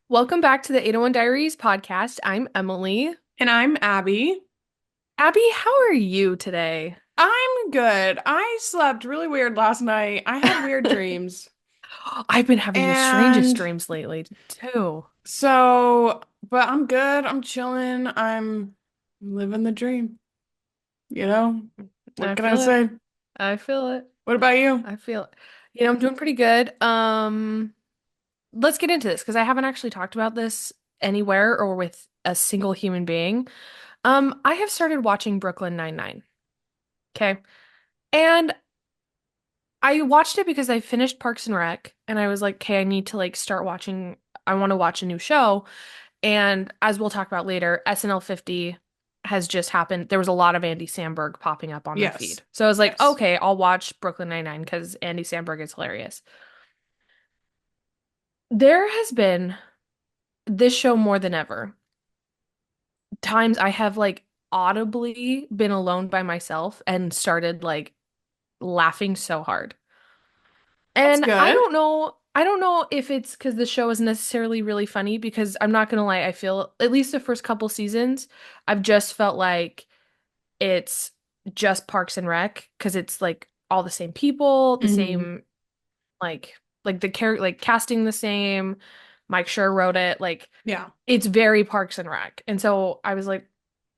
Welcome back to the 801 Diaries podcast. I'm Emily. And I'm Abby. Abby, how are you today? I'm good. I slept really weird last night. I had weird dreams. I've been having the strangest And dreams lately, too. but I'm good. I'm chilling. I'm living the dream. You know? What I can I feel it. say? I feel it. What about you? I feel it. I'm doing pretty good. Let's get into this because I haven't actually talked about this anywhere or with a single human being. I have started watching Brooklyn Nine-Nine. Okay. And I watched it because I finished Parks and Rec and I was like, okay, I need to start watching. I want to watch a new show. And as we'll talk about later, SNL 50 has just happened. There was a lot of Andy Samberg popping up on my Yes. feed. So I was like, Yes. okay, I'll watch Brooklyn Nine-Nine because Andy Samberg is hilarious. There has been this show more than ever. Times I have audibly been alone by myself and started laughing so hard. That's And good. I don't know if it's because the show is necessarily really funny because I'm not gonna lie, I feel at least the first couple seasons, I've just felt like it's just Parks and Rec because it's like all the same people, the Hmm. same like the character like casting the same. Mike Schur wrote it. Yeah. It's very Parks and Rec. And so I was like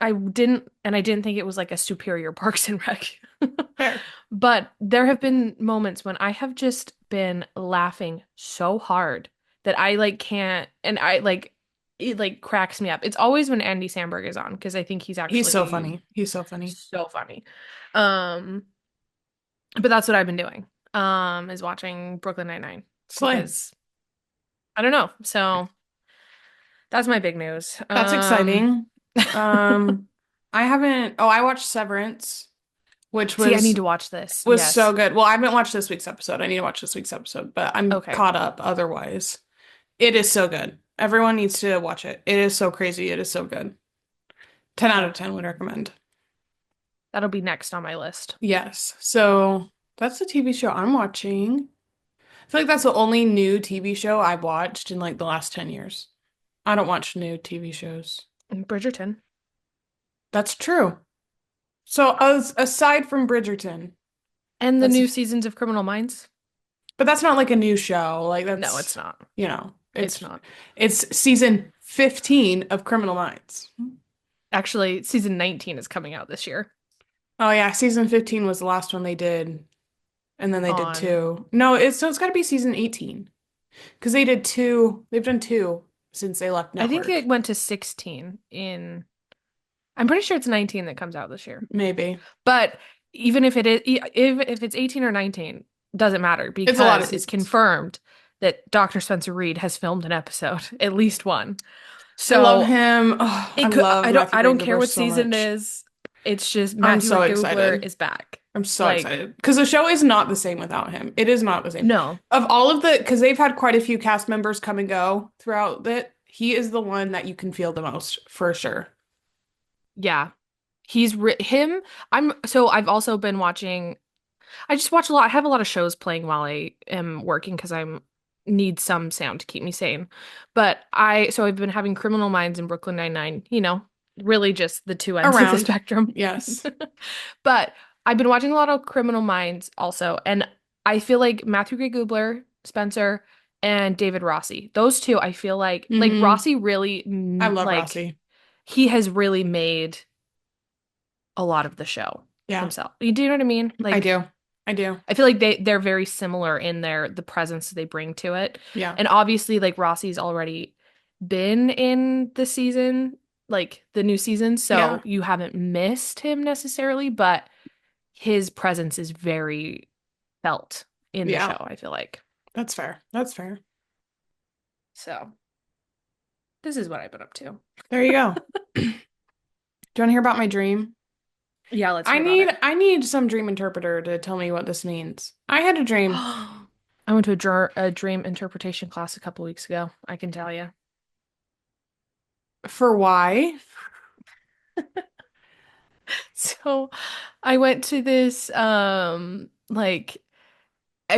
I didn't think it was like a superior Parks and Rec. Fair. But there have been moments when I have just been laughing so hard that I can't and I it cracks me up. It's always when Andy Samberg is on because I think he's He's so actually funny. He's so funny. so funny. Um, but that's what I've been doing. Is watching Brooklyn Nine-Nine Slay. because I don't know. So that's my big news. That's exciting. Um, I haven't, oh, I watched Severance, which See, I need was to watch this. was so Yes. good. Well, I haven't watched this week's episode. I need to watch this week's episode, but I'm Okay. caught up otherwise. It is so good. Everyone needs to watch it. It is so crazy. It is so good. 10 out Okay. of 10 would recommend. That'll be next on my list. Yes. So that's the TV show I'm watching. I feel like that's the only new TV show I've watched in like the last 10 years. I don't watch new TV shows. Bridgerton. That's true. So aside from Bridgerton, And the that's new seasons of Criminal Minds? but that's not like a new show. Like No, it's that's, not. you know, It's it's not. it's season 15 of Criminal Minds. Actually, season 19 is coming out this year Oh yeah, season 15 was the last one they did, and then they did on two. No, it's got to be season 18 because they did two. They've done two since they left I think network. it went to 16 in I'm pretty sure it's 19 that comes out this year. Maybe. But even if it is if it's 18 or 19, doesn't matter It's a lot of because it's seasons. confirmed that Dr. Spencer Reed has filmed an episode, at least one. I love So him. Oh, I it could love Matthew I Gray don't care Goober what so season it much. is. It's just I'm Matthew so Gubler excited. is back. I'm so Like, excited because the show is not the same without him. It is not the same. no. Of all of the, because they've had quite a few cast members come and go throughout it, he is the one that you can feel the most for sure. Yeah. Him. I've also been watching I just watch a lot. I have a lot of shows playing while I am working because I'm need some sound to keep me sane. I've been having Criminal Minds and Brooklyn Nine-Nine, really just the two ends of the Around. spectrum. Yes. But I've been watching a lot of Criminal Minds also, and I feel like Matthew Gray Gubler, Spencer, and David Rossi. Those two, I feel like Hmm. Rossi really I love Rossi. he has really made a lot of the show Yeah, himself. You do know what I mean? I do. I do. I feel like they're very similar in the presence they bring to it. Yeah. And obviously like Rossi's already been in the season, like the new season, Yeah. so you haven't missed him necessarily, but his presence is very felt in the Yeah. show, I feel like. That's fair. That's fair. So, this is what I've been up to. There you go. Do you want to hear about my dream? Yeah, let's I hear about need it. I need some dream interpreter to tell me what this means. I had a dream. I went to a dream interpretation class a couple weeks ago, I can tell you. For why? So, I went to this I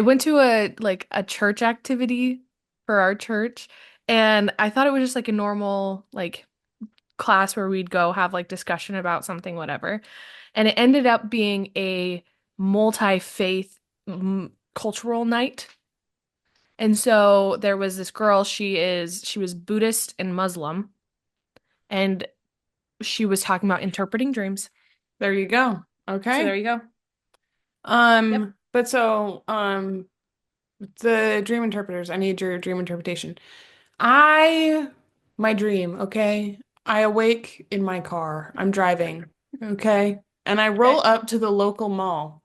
went to a church activity for our church And I thought it was just like a normal like class where we'd go have like discussion about something, whatever. And it ended up being a multi-faith cultural night. And so there was this girl, she was Buddhist and Muslim, and she was talking about interpreting dreams. There you go. So there Okay. you go. Yep. But so, the dream interpreters, I need your dream interpretation. I, my dream, okay? I awake in my car. I'm driving, okay? And I roll Okay. up to the local mall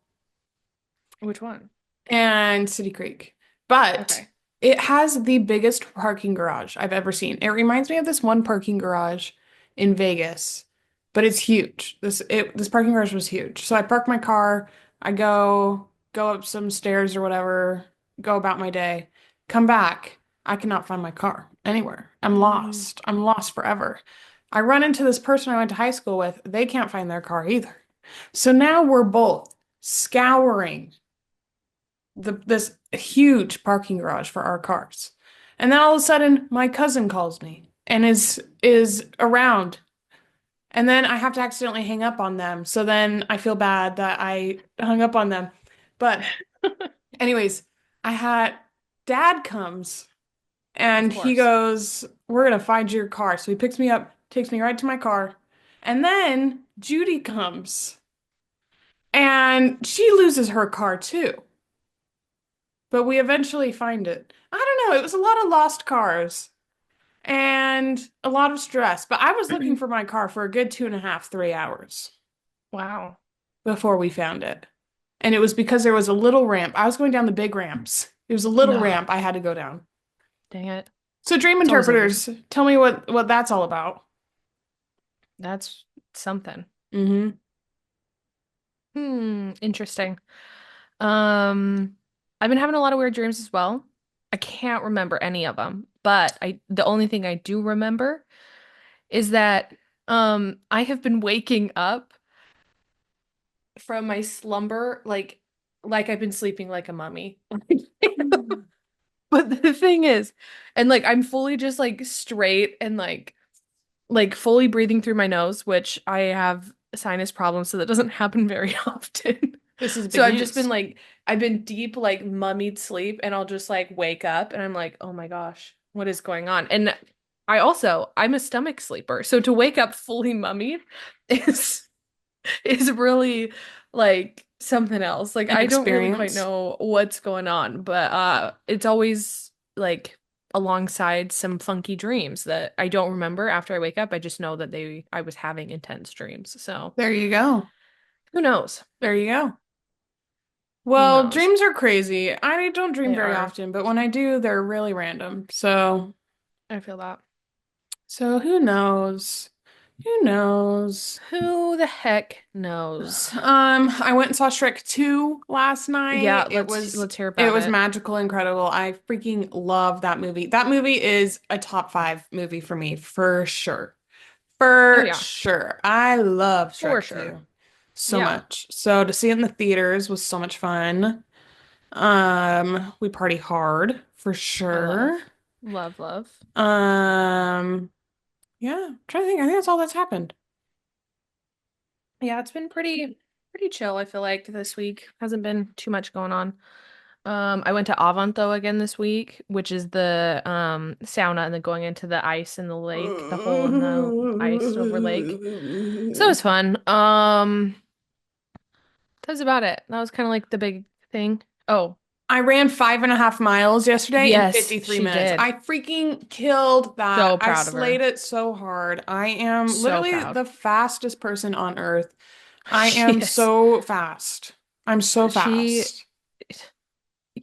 Which one? and City Creek. But Okay. it has the biggest parking garage I've ever seen. It reminds me of this one parking garage in Vegas, but it's huge. This parking garage was huge. So I park my car, I go up some stairs or whatever, go about my day, come back. I cannot find my car anywhere. I'm Mm. lost. I'm lost forever. I run into this person I went to high school with. They can't find their car either. So now we're both scouring this huge parking garage for our cars. And then all of a sudden my cousin calls me and is around. And then I have to accidentally hang up on them. So then I feel bad that I hung up on them. But anyways, I had dad comes Of and he course. goes, "We're gonna find your car." So he picks me up, takes me right to my car. And then Judy comes and she loses her car too. But we eventually find it. I don't know, it was a lot of lost cars and a lot of stress. But I was looking for my car for a good 2.5, 3 hours Wow. before we found it. And it was because there was a little ramp. I was going down the big ramps. It was a little No. ramp I had to go down. Dang it. So dream It's always the worst. interpreters, tell me what that's all about. That's something. Mm-hmm. Interesting. Um, I've been having a lot of weird dreams as well. I can't remember any of them, but the only thing I do remember is that I have been waking up from my slumber like I've been sleeping like a mummy. But the thing is, and like I'm fully just like straight and like fully breathing through my nose, which I have sinus problems, so that doesn't happen very often. This is So big I've just been news. like, I've been deep, like mummied sleep, and I'll just like wake up and I'm like, oh my gosh, what is going on? And I'm a stomach sleeper. So to wake up fully mummied is is really like something else. Like An I don't really quite experience. know what's going on, but it's always like alongside some funky dreams that I don't remember after I wake up. I just know that I was having intense dreams. So There you go. who knows? There you go. Who Well, knows? dreams are crazy. I don't dream They very are. often, but when I do, they're really random. I feel that. So who knows? Who knows? Who the heck knows? I went and saw Shrek 2 last Yeah, night. It was let's hear it about was it. magical, incredible. I freaking love that movie. That movie is a top five movie for me, for sure. Oh For yeah, sure. I love for Shrek sure. 2 so Yeah. much. So to see it in the theaters was so much fun. We party hard for I sure. love. Love, love. Um, yeah, I'm trying to think. I think that's all that's happened. Yeah, it's been pretty chill, I feel like this week. Hasn't been too much going on. I went to Avanto again this week, which is the sauna and then going into the ice in the lake, the hole in the ice over lake. So it was fun. That's about it. That was kind of like the big thing. Oh, I ran 5.5 miles yesterday in yes, 53 she minutes. did. I freaking killed that. So I proud of slayed her. it so hard. I am So literally proud. the fastest person on earth. I She am is. so fast. I'm so She fast.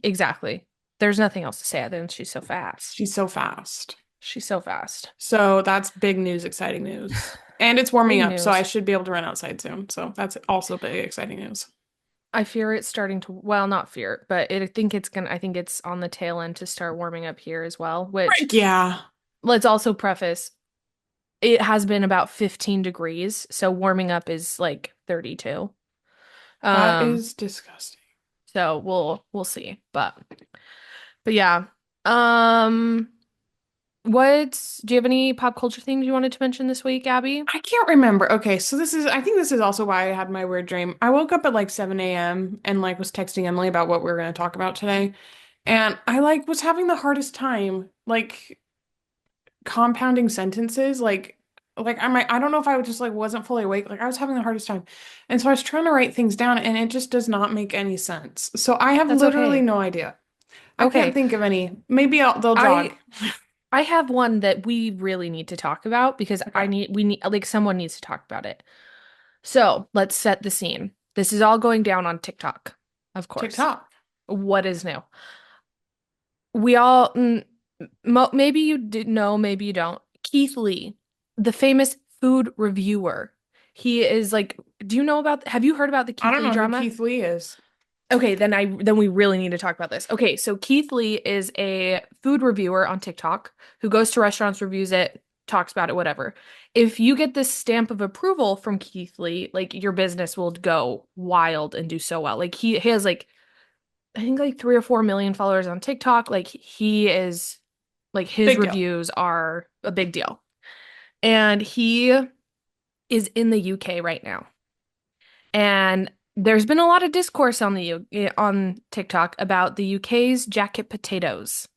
exactly. There's nothing else to say other than she's so fast. She's so fast. She's so fast. So that's big news, exciting news. And it's warming Big up, so I news. should be able to run outside soon. So that's also big, exciting news. I fear it's starting to, well, not fear it, but I think it's on the tail end to start warming up here as well, which Frick yeah. let's also preface, it has been about 15 degrees, so warming up is like 32. That Um, is disgusting. so we'll see. But yeah. Um, do you have any pop culture things you wanted to mention this week, Abby? I can't remember. Okay, so I think this is also why I had my weird dream. I woke up at like 7 a.m. and like was texting Emily about what we were going to talk about today. And I like was having the hardest time like compounding sentences. I don't know if I was just like wasn't fully awake. Like I was having the hardest time. And so I was trying to write things down and it just does not make any sense. So I have That's literally okay. no idea. I can't Okay. think of any. Maybe they'll jog. I I have one that we really need to talk about because Okay. we need like someone needs to talk about it. So, let's set the scene. This is all going down on TikTok, of course. TikTok. What is new? We all mo maybe you did know, maybe you don't. Keith Lee, the famous food reviewer. He is like, do you know about, have you heard about the I Keith don't Lee know who drama? Keith Lee is. Okay, then we really need to talk about this. Okay, so Keith Lee is a food reviewer on TikTok who goes to restaurants, reviews it, talks about it, whatever. If you get this stamp of approval from Keith Lee, like your business will go wild and do so well. Like he has like I think like 3 or 4 million followers on TikTok. Like he is like his Big deal. reviews are a big deal. And he is in the UK right now. And there's been a lot of discourse on on TikTok about the UK's jacket potatoes.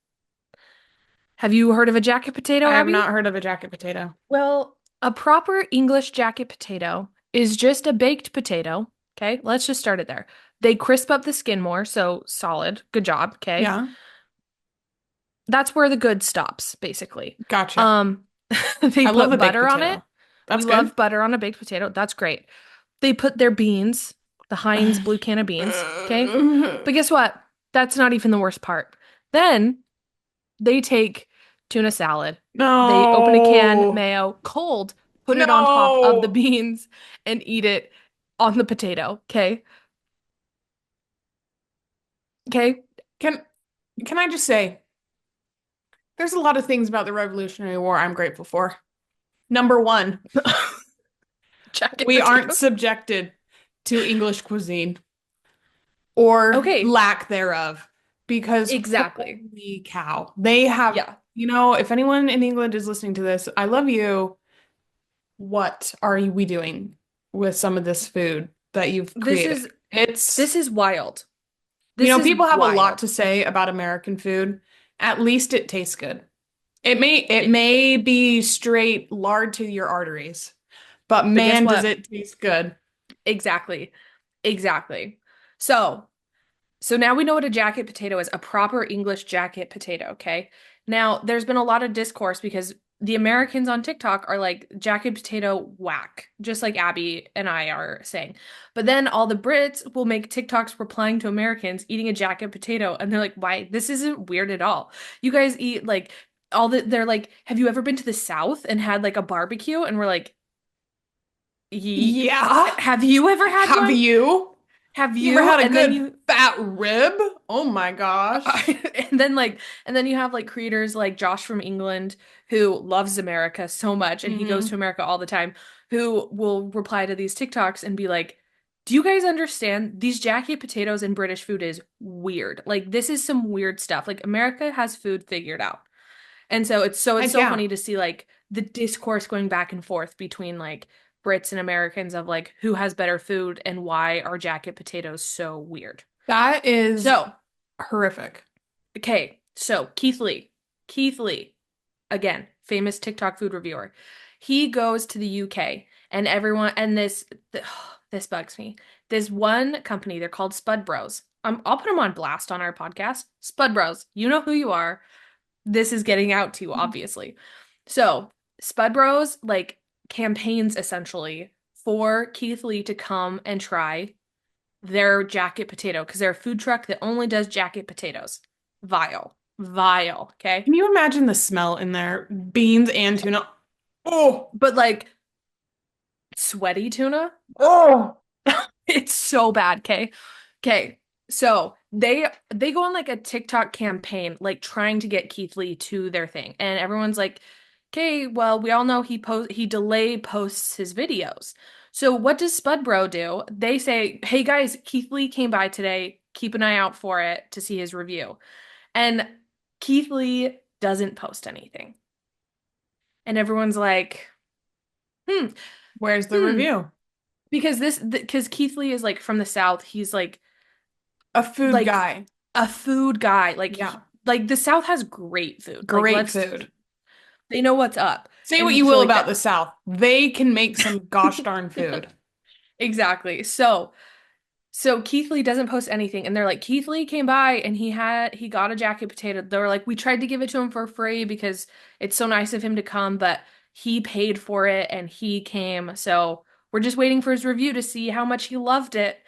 Have you heard of a jacket potato, I have Abby? not heard of a jacket potato. Well, a proper English jacket potato is just a baked potato. Okay, let's just start it there. They crisp up the skin more, so solid. Good job. Okay. Yeah, That's where the good stops, basically. gotcha. Um, they I love put a baked butter on it. potato. We That's good. love butter on a baked potato. That's great. They put their beans, the Heinz blue can of beans. Okay. But guess what? That's not even the worst part. Then they take tuna salad. They open a can No, mayo cold, put it on top of the no. beans, and eat it on the potato. Okay. Okay. Can can I just say, there's a lot of things about the Revolutionary War I'm grateful for. Number one, Jacket we aren't potatoes. subjected to English cuisine or Okay. lack thereof because Exactly. holy cow, they have, Yeah. if anyone in England is listening to this, I love you. What are we doing with some of this food that you've This created? is It's, this is wild. This is people have a lot wild. to say about American food. At least it tastes good. It It, may be straight lard to your arteries, but but guess man, does what? it taste good. Exactly. Exactly. So, So now we know what a jacket potato is, a proper English jacket potato, okay? Now, there's been a lot of discourse because the Americans on TikTok are like jacket potato whack, just like Abby and I are saying. But then all the Brits will make TikToks replying to Americans eating a jacket potato, and they're like, "Why? This isn't weird at all. You guys eat like they're like, have you ever been to the South and had like a barbecue?" And we're like, Yeah. Have you ever had Have one? you? Have You ever you?" had a And then good you fat rib? Oh my gosh. and then like and then you have like creators like Josh from England who loves America so much and he goes to Hmm. America all the time who will reply to these TikToks and be like, "Do you guys understand these jacket potatoes and British food is weird. Like this is some weird stuff. Like America has food figured out." And it's Heck so yeah. funny to see like the discourse going back and forth between like Brits and Americans of like who has better food and why are jacket potatoes so weird. That is So, horrific. okay, so Keith Lee. Keith Lee, again, famous TikTok food reviewer. He goes to the UK and everyone and this bugs me. This one company, they're called Spud Bros. I'll put them on blast on our podcast. Spud Bros, you know who you are. This is getting out to you, obviously. So, Spud Bros like campaigns essentially for Keith Lee to come and try their jacket potato because they're a food truck that only does jacket potatoes. Vile. Vile. Okay. Can you imagine the smell in there? Beans and tuna. Oh, But like sweaty tuna, oh. it's so bad. Okay. Okay. So they go on like a TikTok campaign, like trying to get Keith Lee to their thing. And everyone's like, okay, well, we all know he delay posts his videos. So what does Spud Bro do? They say, hey guys, Keith Lee came by today. Keep an eye out for it to see his review. And Keith Lee doesn't post anything. And everyone's like, hmm, Where's the hmm. review? Because Keith Lee is like from the South. He's A food like guy. a food guy. Yeah. Like the South has great food. Like Great food. they know what's up. Say what And you so will like about the that South. They can make some gosh darn food. exactly. So Keith Lee doesn't post anything, and they're like, Keith Lee came by and he got a jacket potato. They were like, we tried to give it to him for free because it's so nice of him to come, but he paid for it and he came. So we're just waiting for his review to see how much he loved it.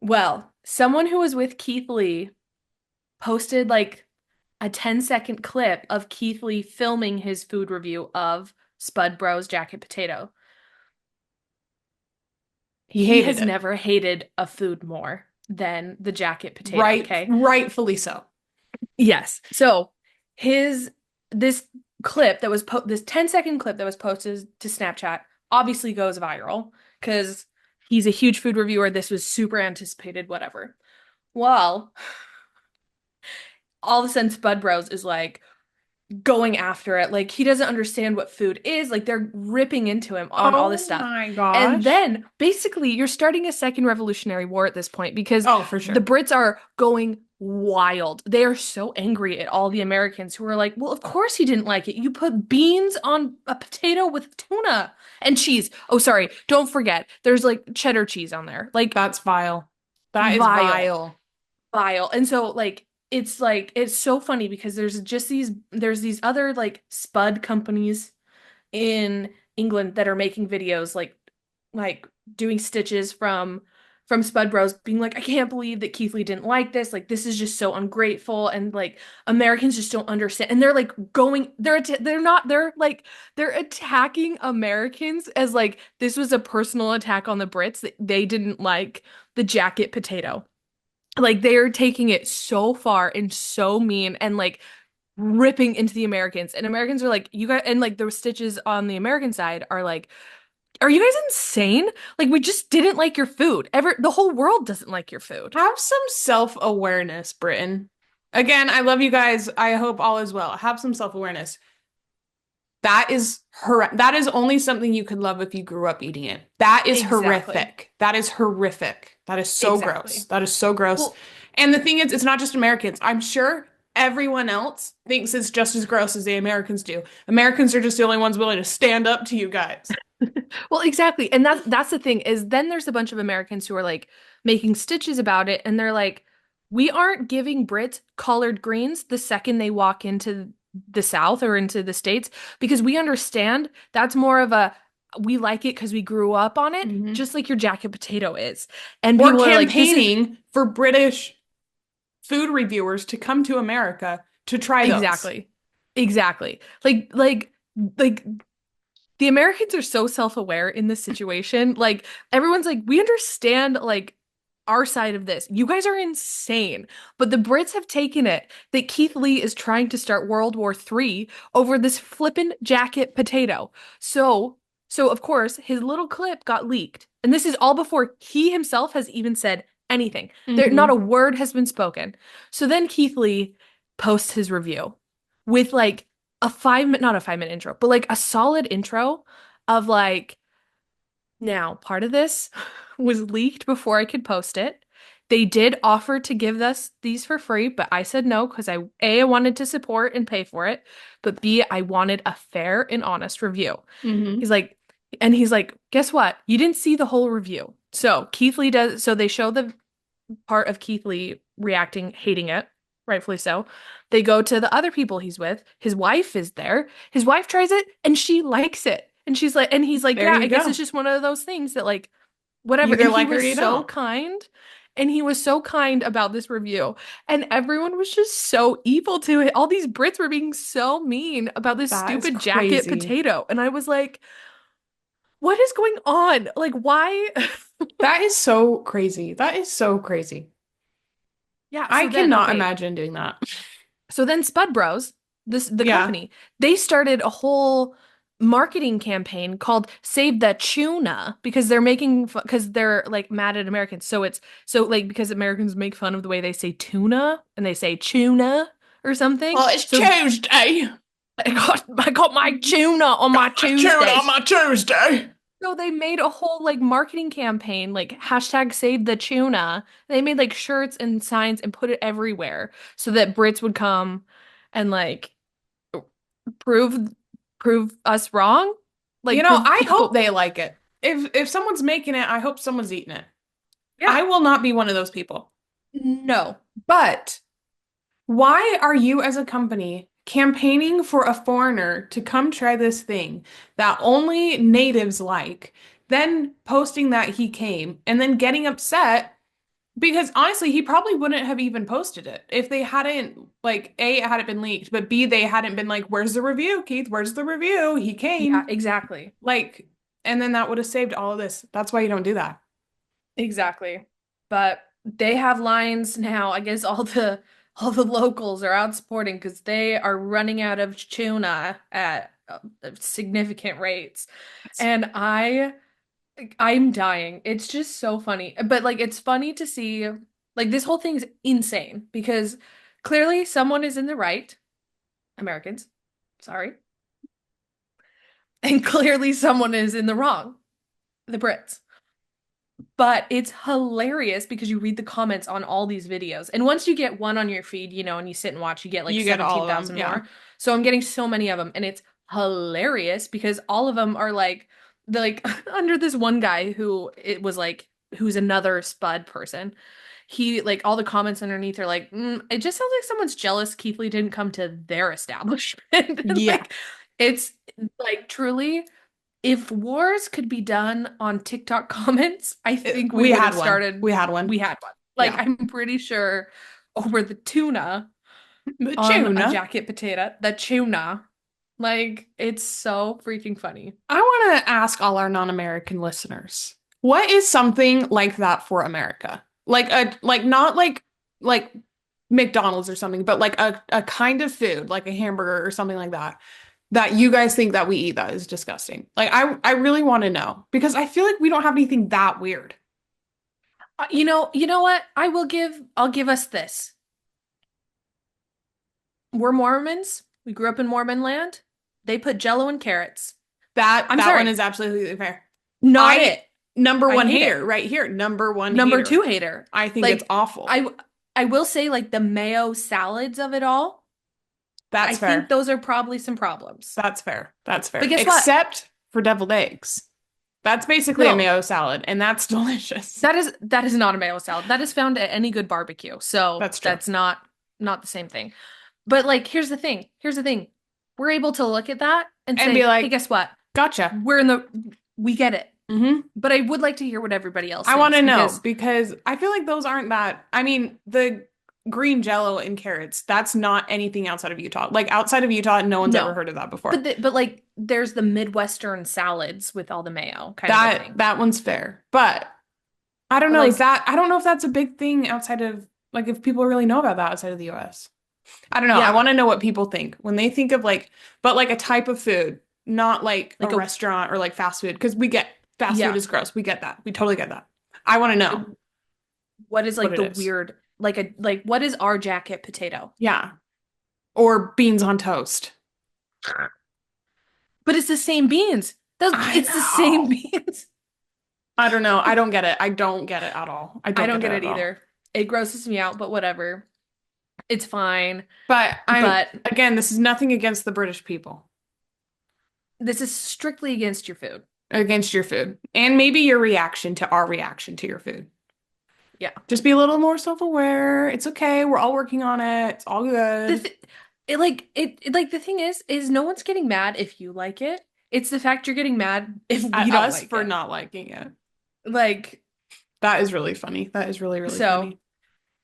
Well, someone who was with Keith Lee posted like a 10-second clip of Keith Lee filming his food review of Spud Bros jacket potato. He He hated has it. never hated a food more than the jacket potato, Right, okay? rightfully so. Yes. So his this clip that was this 10-second clip that was posted to Snapchat obviously goes viral because he's a huge food reviewer. This was super anticipated, whatever. Well, all of a sudden Spud Bros is like going after it. Like he doesn't understand what food is. Like they're ripping into him on all this Oh stuff. my And gosh. then basically you're starting a second revolutionary war at this point because Oh, for the sure. Brits are going wild. They are so angry at all the Americans who are like, well, of course he didn't like it. You put beans on a potato with tuna and cheese. Oh, sorry. Don't forget. There's like cheddar cheese on there. That's vile. That is Vile vile. vile. And so like it's so funny because there's these other like spud companies in England that are making videos like doing stitches from Spud Bros being like, I can't believe that Keith Lee didn't like this. Like this is just so ungrateful and like Americans just don't understand. And they're like going they're not they're attacking Americans as like this was a personal attack on the Brits that they didn't like the jacket potato. Like they're taking it so far and so mean and like ripping into the Americans. And Americans are like, you guys, and like the stitches on the American side are like, are you guys insane? Like we just didn't like your food. The whole world doesn't like your food. Have some self-awareness, Britain. Again, I love you guys. I hope all is well. Have some self-awareness. That is only something you could love if you grew up eating it. That is Exactly. horrific. That is horrific. That is so gross. Exactly. That is so gross. Well, And the thing is, it's not just Americans. I'm sure everyone else thinks it's just as gross as the Americans do. Americans are just the only ones willing to stand up to you guys. well, exactly. And that's the thing is then there's a bunch of Americans who are like making stitches about it and they're like, we aren't giving Brits collard greens the second they walk into the South or into the States because we understand that's more of a we like it because we grew up on it, Mhm. just like your jacket potato is. And Or people are like, this is campaigning for British food reviewers to come to America to try those. exactly. Exactly. Like the Americans are so self-aware in this situation. Like everyone's like, we understand like our side of this. You guys are insane. But the Brits have taken it that Keith Lee is trying to start World War III over this flippin' jacket potato. So of course his little clip got leaked. And this is all before he himself has even said anything. There not a Hmm. word has been spoken. So then Keith Lee posts his review with like not a 5 minute intro, but like a solid intro of like, now part of this was leaked before I could post it. They did offer to give us these for free, but I said no because I wanted to support and pay for it, but B, I wanted a fair and honest review. Hmm. He's like, and he's like, guess what? You didn't see the whole review. So Keith Lee does, so they show the part of Keith Lee reacting, hating it, rightfully so. They go to the other people he's with. His wife is there. His wife tries it and she likes it. And she's like, and he's like, There yeah, you I guess go. it's just one of those things that like, You whatever. either And he like her or was you so don't. kind. And he was so kind about this review. And everyone was just so evil to it. All these Brits were being so mean about this That is stupid jacket crazy. potato. And I was like, what is going on? Like, why? That is so crazy. That is so crazy. Yeah, I so then, cannot okay. imagine doing that. So then Spud Bros, the Yeah. company, they started a whole marketing campaign called Save the Tuna because they're making because they're like mad at Americans. So it's so like because Americans make fun of the way they say tuna and they say tuna or something. Well, it's So Tuesday. I got my tuna on my Got my tune on Tuesday. my Tuesday. So they made a whole like marketing campaign, like hashtag save the tuna. They made like shirts and signs and put it everywhere so that Brits would come and like prove prove us wrong. You Like know, prove I hope people. they like it. If someone's making it, I hope someone's eating it. Yeah. I will not be one of those people. No. But why are you as a company campaigning for a foreigner to come try this thing that only natives like, then posting that he came and then getting upset because honestly, he probably wouldn't have even posted it if they hadn't like A, it hadn't been leaked, but B, they hadn't been like, "Where's the review, Keith? Where's the review? He Yeah, came." exactly. Like, and then that would have saved all of this. That's why you don't do that. Exactly. But they have lines now. I guess all the locals are out supporting because they are running out of tuna at significant rates. And I'm dying. It's just so funny. But like it's funny to see like this whole thing's insane because clearly someone is in the right, Americans, sorry, and clearly someone is in the wrong, the Brits. But it's hilarious because you read the comments on all these videos. And once you get one on your feed, and you sit and watch, you get like You get all of them. 17,000 Yeah. more. So I'm getting so many of them and it's hilarious because all of them are like they're like under this one guy who it was like who's another Spud person. He like all the comments underneath are like, it just sounds like someone's jealous Keith Lee didn't come to their establishment. And Yeah. like it's like truly if wars could be done on TikTok comments, I think we We would had have one. started. We had one. We had one. Like, Yeah. I'm pretty sure over the tuna The on a tuna. jacket potato, the tuna, like, it's so freaking funny. I want to ask all our non-American listeners, what is something like that for America? Like not like McDonald's or something, but like a kind of food, like a hamburger or something like that, that you guys think that we eat that is disgusting. Like I really want to know because I feel like we don't have anything that weird. You know what? I'll give us this. We're Mormons. We grew up in Mormon land. They put Jello and carrots. That I'm that one sorry, is absolutely fair. not I it. number I one hate it. hater right here, number one Number two hater. hater. I think it's Like, awful. I I will say like the mayo salads of it all. I That's think fair. those are probably some problems. That's fair. That's But fair. guess what? Except for deviled eggs. That's basically a No, mayo salad, and that's delicious. that is not a mayo salad. That is found at any good barbecue. So That's true. that's not the same thing. But like, here's the thing. Here's the thing. We're able to look at that and And be say, hey, like, guess what? gotcha. We get it. Hmm. But I would like to hear what everybody else I want thinks to know because because I feel like those aren't that. I mean, the green jello and carrots, that's not anything outside of Utah. Like outside of Utah, no one's ever no. heard of that before. But like, there's the Midwestern salads with all the mayo kind of a That thing. that one's fair. But I don't But know, like, I don't know if that's a big thing outside of like if people really know about that outside of the US. I don't know. I yeah, want to know what people think when they think of like, but like a type of food, not like a like a restaurant or like fast food, because we get fast food yeah. is gross. We get that. We totally get that. I want to know What is what like it the is. weird like what is our jacket potato? Yeah. Or beans on toast. But it's the same beans. Those I it's the same know. beans. I don't know. I don't get it. I don't get it at all. I I don't don't get it get it at all. either. It grosses me out, but whatever. It's fine. But I'm, But again, this is nothing against the British people, this is strictly against your food. against your food, and maybe your reaction to our reaction to your food. Yeah. Just be a little more self-aware. It's okay. We're all working on it. It's all The good. th like the thing is no one's getting mad if you like it. It's the fact you're getting mad if we At don't us like for it. not liking it. Like, That is really funny. That is really, really so funny.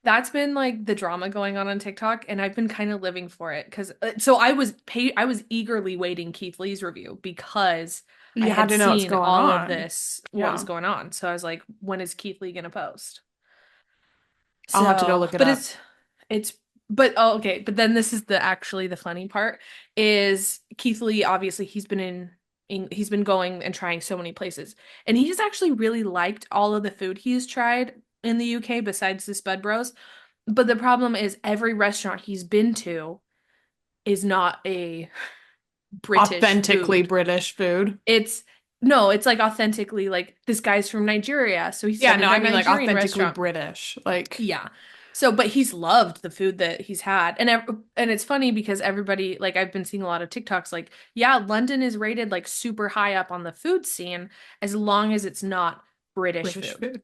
that's been like the drama going on TikTok, and I've been kind of living for it because I was eagerly waiting Keith Lee's review because I You had had to know what's seen going all of on. this, what was Yeah. going on. So I was like, when is Keith Lee gonna post? I'll have to go So, look it but up. it's but oh, okay, but then this is the funny part is Keith Lee obviously he's been going and trying so many places. And he's actually really liked all of the food he's tried in the UK besides the Spud Bros. But the problem is every restaurant he's been to is not a British authentically food. British food. It's no, it's like authentically like this guy's from Nigeria, so he Yeah, no, started I a mean like Nigerian authentically restaurant. British. Like, Yeah. So, but he's loved the food that he's had. And it's funny because everybody like I've been seeing a lot of TikToks like, yeah, London is rated like super high up on the food scene as long as it's not British British food. food.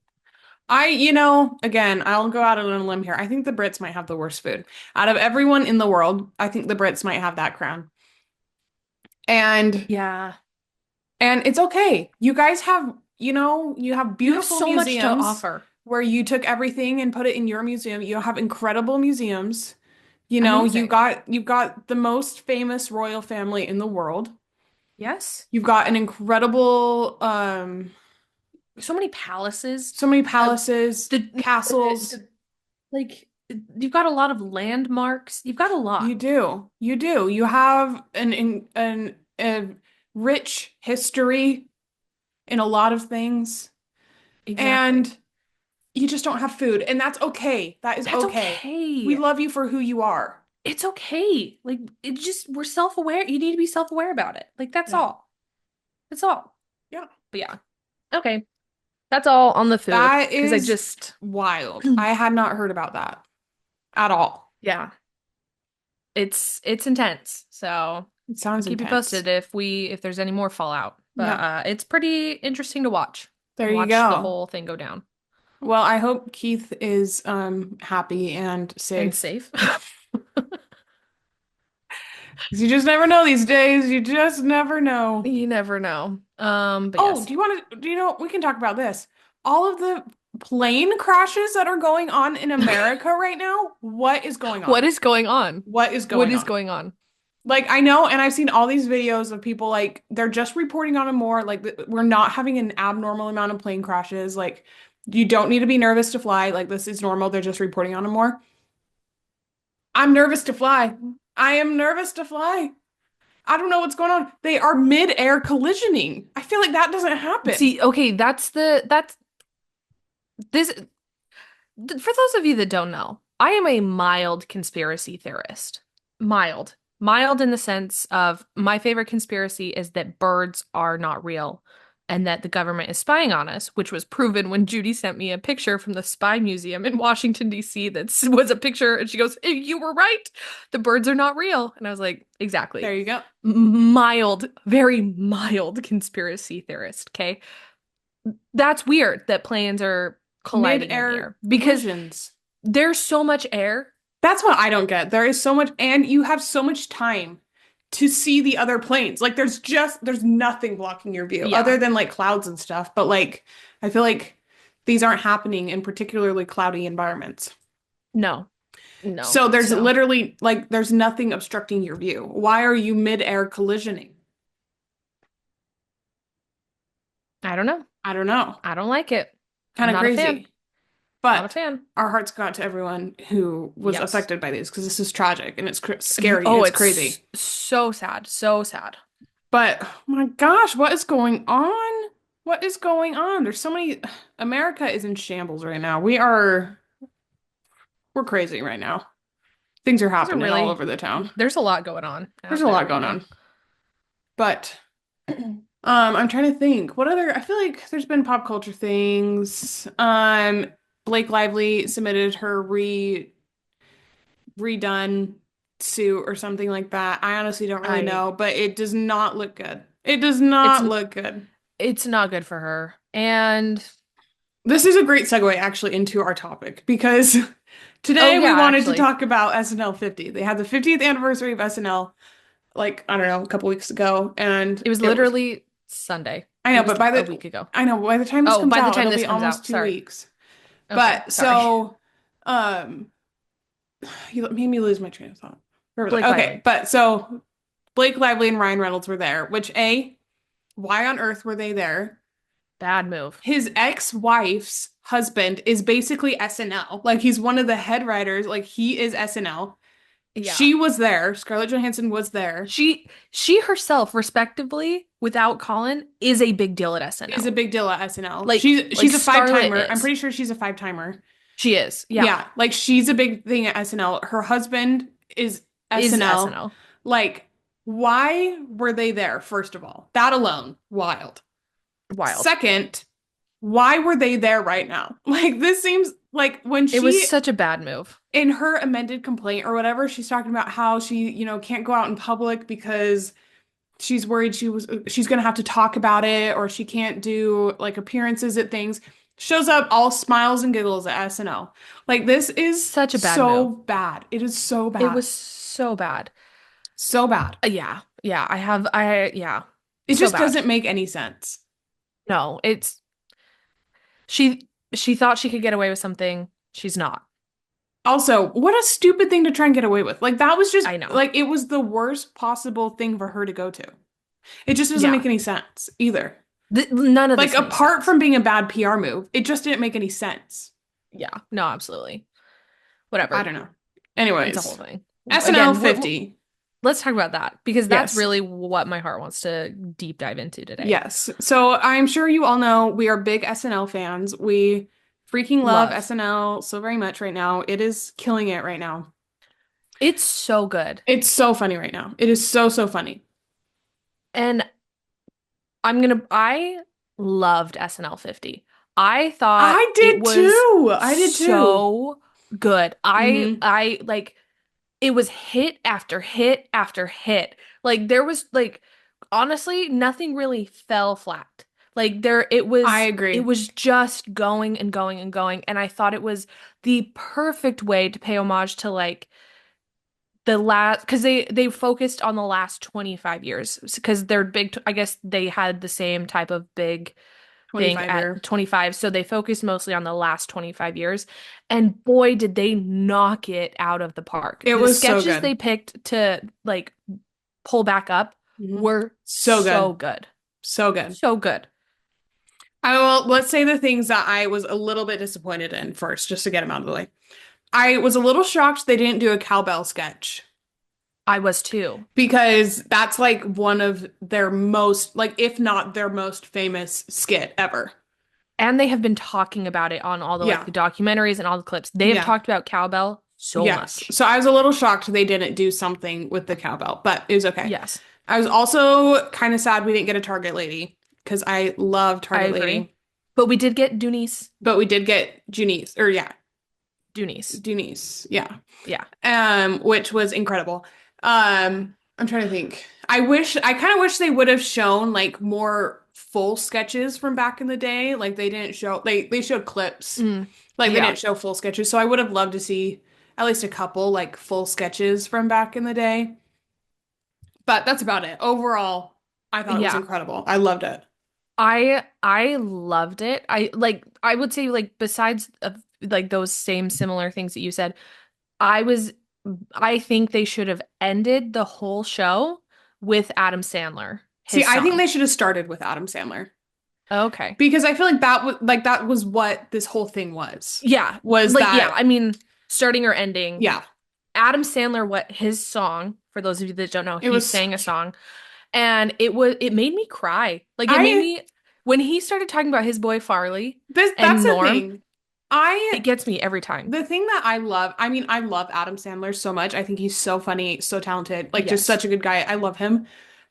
Again, I'll go out on a limb here. I think the Brits might have the worst food. Out of everyone in the world, I think the Brits might have that crown. And Yeah. and it's okay. You guys have, you have You have beautiful so much to museums offer. where you took everything and put it in your museum. You have incredible museums. Amazing. You've got the most famous royal family in the world. Yes. You've got an incredible So many palaces. so many Uh, palaces, castles. the like you've got a lot of landmarks. You've got a You lot. do. You do. You have an a rich history in a lot of things, Exactly. and you just don't have food, and that's okay. That is That's okay. We okay. love you for who you are. It's okay. Like it just we're self-aware. You need to be self-aware about it. Like that's Yeah. all. That's all. Yeah. But yeah. Okay. That's all on the food That because I is just wild. I had not heard about that at all. yeah, it's intense. So It I'll sounds keep you intense. posted if there's any more fallout. But Yeah. it's pretty interesting to watch. There you Watch the go. whole thing go down Well, I hope Keith is happy and and safe. safe. 'Cause you just never know these days. You just never know. You never know. But Oh, yes. do you know, we can talk about this. All of the plane crashes that are going on in America right now, what is going What on? is going on? What is What going is on? going on? Like, I know, and I've seen all these videos of people like they're just reporting on it more. Like, we're not having an abnormal amount of plane crashes. Like, you don't need to be nervous to fly. Like, this is normal. They're just reporting on it more. I'm nervous to fly. I am nervous to fly. I don't know what's going on. They are mid-air collisioning. I feel like that doesn't happen. See, okay, that's this for those of you that don't know, I am a mild conspiracy theorist. Mild. Mild in the sense of my favorite conspiracy is that birds are not real and that the government is spying on us, which was proven when Judy sent me a picture from the Spy Museum in Washington, D.C. that was a picture, and she goes, You were right. The birds are not real. And I was like, There Exactly. you go. Mild, very mild conspiracy theorist, okay? That's weird that planes are colliding in the Mid-air air because collisions. there's so much air. That's what I don't get. There is so much, and you have so much time to see the other planes. Like there's nothing blocking your view other Yeah. than like clouds and stuff. But like I feel like these aren't happening in particularly cloudy environments. No. No. So there's So, literally like there's nothing obstructing your view. Why are you mid-air collisioning? I don't know. I don't know. I don't like it. Kind I'm of not a fan. crazy. Not a But fan. our hearts go out to everyone who was Yes. affected by these because this is tragic and it's scary. Oh, It's it's crazy. so sad. So sad. But oh my gosh, what is going on? What is going on? There's so many. America is in shambles right now. We're crazy right now. Things are These are happening all really, over the town. there's a lot going on There's out a there lot right going now. on. But I'm trying to think. What other, I feel like there's been pop culture things. Blake Lively submitted her redone suit or something like that. I honestly don't really I, know, but it does not look good. It does it's, not look good. it's not good for her. And, This is a great segue actually into our topic because oh today we yeah, wanted to actually, talk about SNL 50. They had the 50th anniversary of SNL like I don't know, a couple weeks ago and it was it was literally Sunday. I It know, was but by a the week ago. I know by the time this Oh, comes by the out, time it'll this be comes almost out. two Sorry. weeks. Okay, But sorry. so you made me lose my train of thought. Where was Blake I? Okay, Lively. but so Blake Lively and Ryan Reynolds were there, which why on earth were they there? Bad move. His ex-wife's husband is basically SNL. Like he's one of the head writers. Like he is SNL. Yeah. She was there. Scarlett Johansson was there. She herself, respectively, without Colin, is a big deal at Is a SNL. big deal at SNL. Like She's a Scarlett five-timer. I'm is. pretty sure she's a five-timer. She is. Yeah. Yeah, like she's a big thing at SNL. Her husband is Is SNL. SNL. Like Why were they there, first of all? That alone, wild. Wild. Second, why were they there right now? Like, this seems like when It was she, such a bad move. in her amended complaint or whatever, she's talking about how she, can't go out in public because she's worried she's gonna have to talk about it or she can't do like appearances at things. Shows up all smiles and giggles at SNL. Like this is Such a bad so move. bad. It is so It bad. was so bad. So bad. Yeah. Yeah, yeah. It So just bad. doesn't make any sense. No, it's she thought she could get away with something. She's not. Also, what a stupid thing to try and get away with. Like that was just I know. like it was the worst possible thing for her to go to. It just doesn't make Yeah. any sense either. None of Like this makes apart sense. from being a bad PR move, it just didn't make any sense. Yeah. No, absolutely. I Whatever. don't know. It's a whole Anyways, thing. SNL Again, 50. let's talk about that because that's Yes. really what my heart wants to deep dive into today. Yes. So I'm sure you all know we are big SNL fans. We freaking love Love. SNL so very much right now. It is killing it right now. It's so good. It's so funny right now. It is so, so funny. And I loved SNL 50. I thought I it did was too. I did too. so good. Hmm. I like it was hit after hit after hit. Like there was like honestly nothing really fell flat. Like I it agree. was just going and going and going and I thought it was the perfect way to pay homage to like the last because they focused on the last 25 years because they're big I guess they had the same type of big thing 25 at year. 25 so they focused mostly on the last 25 years and boy did they knock it out of the park. It The was so sketches good. they picked to like pull back up Hmm. were So so good. good. So good. So good. I will, let's say the things that I was a little bit disappointed in first, just to get them out of the way. I was a little shocked they didn't do a cowbell sketch. I was too. Because that's like one of their most, like, if not their most famous skit ever. And they have been talking about it on all the like Yeah. the documentaries and all the clips. They have Yeah. talked about cowbell so Yes. much. So I was a little shocked they didn't do something with the cowbell, but it was okay. Yes, I was also kind of sad we didn't get a Target lady because I love I Target agree. lady, But we did get Dunice. but we did get Junice, or yeah, Dunice. Dunice. Yeah. Yeah. Which was incredible. I'm trying to think. I kind of wish they would have shown like more full sketches from back in the day. Like they didn't show they showed clips. Mm, Like they yeah. didn't show full sketches. So I would have loved to see at least a couple like full sketches from back in the day. But that's about it. Overall, I thought it was Yeah. incredible. I loved it. I loved it. I would say like besides of like those same similar things that you said, I was I think they should have ended the whole show with Adam Sandler, See, his I think song. they should have started with Adam Sandler Okay. because I feel like that was what this whole thing was. Yeah. Was Like yeah, that I mean starting or ending. yeah. Adam Sandler what his song, for those of you that don't know, It he was sang a song and it made me cry. Like it made I me when he started talking about his boy Farley this that's and the Norm, thing. I it gets me every time. the thing that I love, I mean, I love Adam Sandler so much. I think he's so funny, so talented, like just Yes, such a good guy. I love him.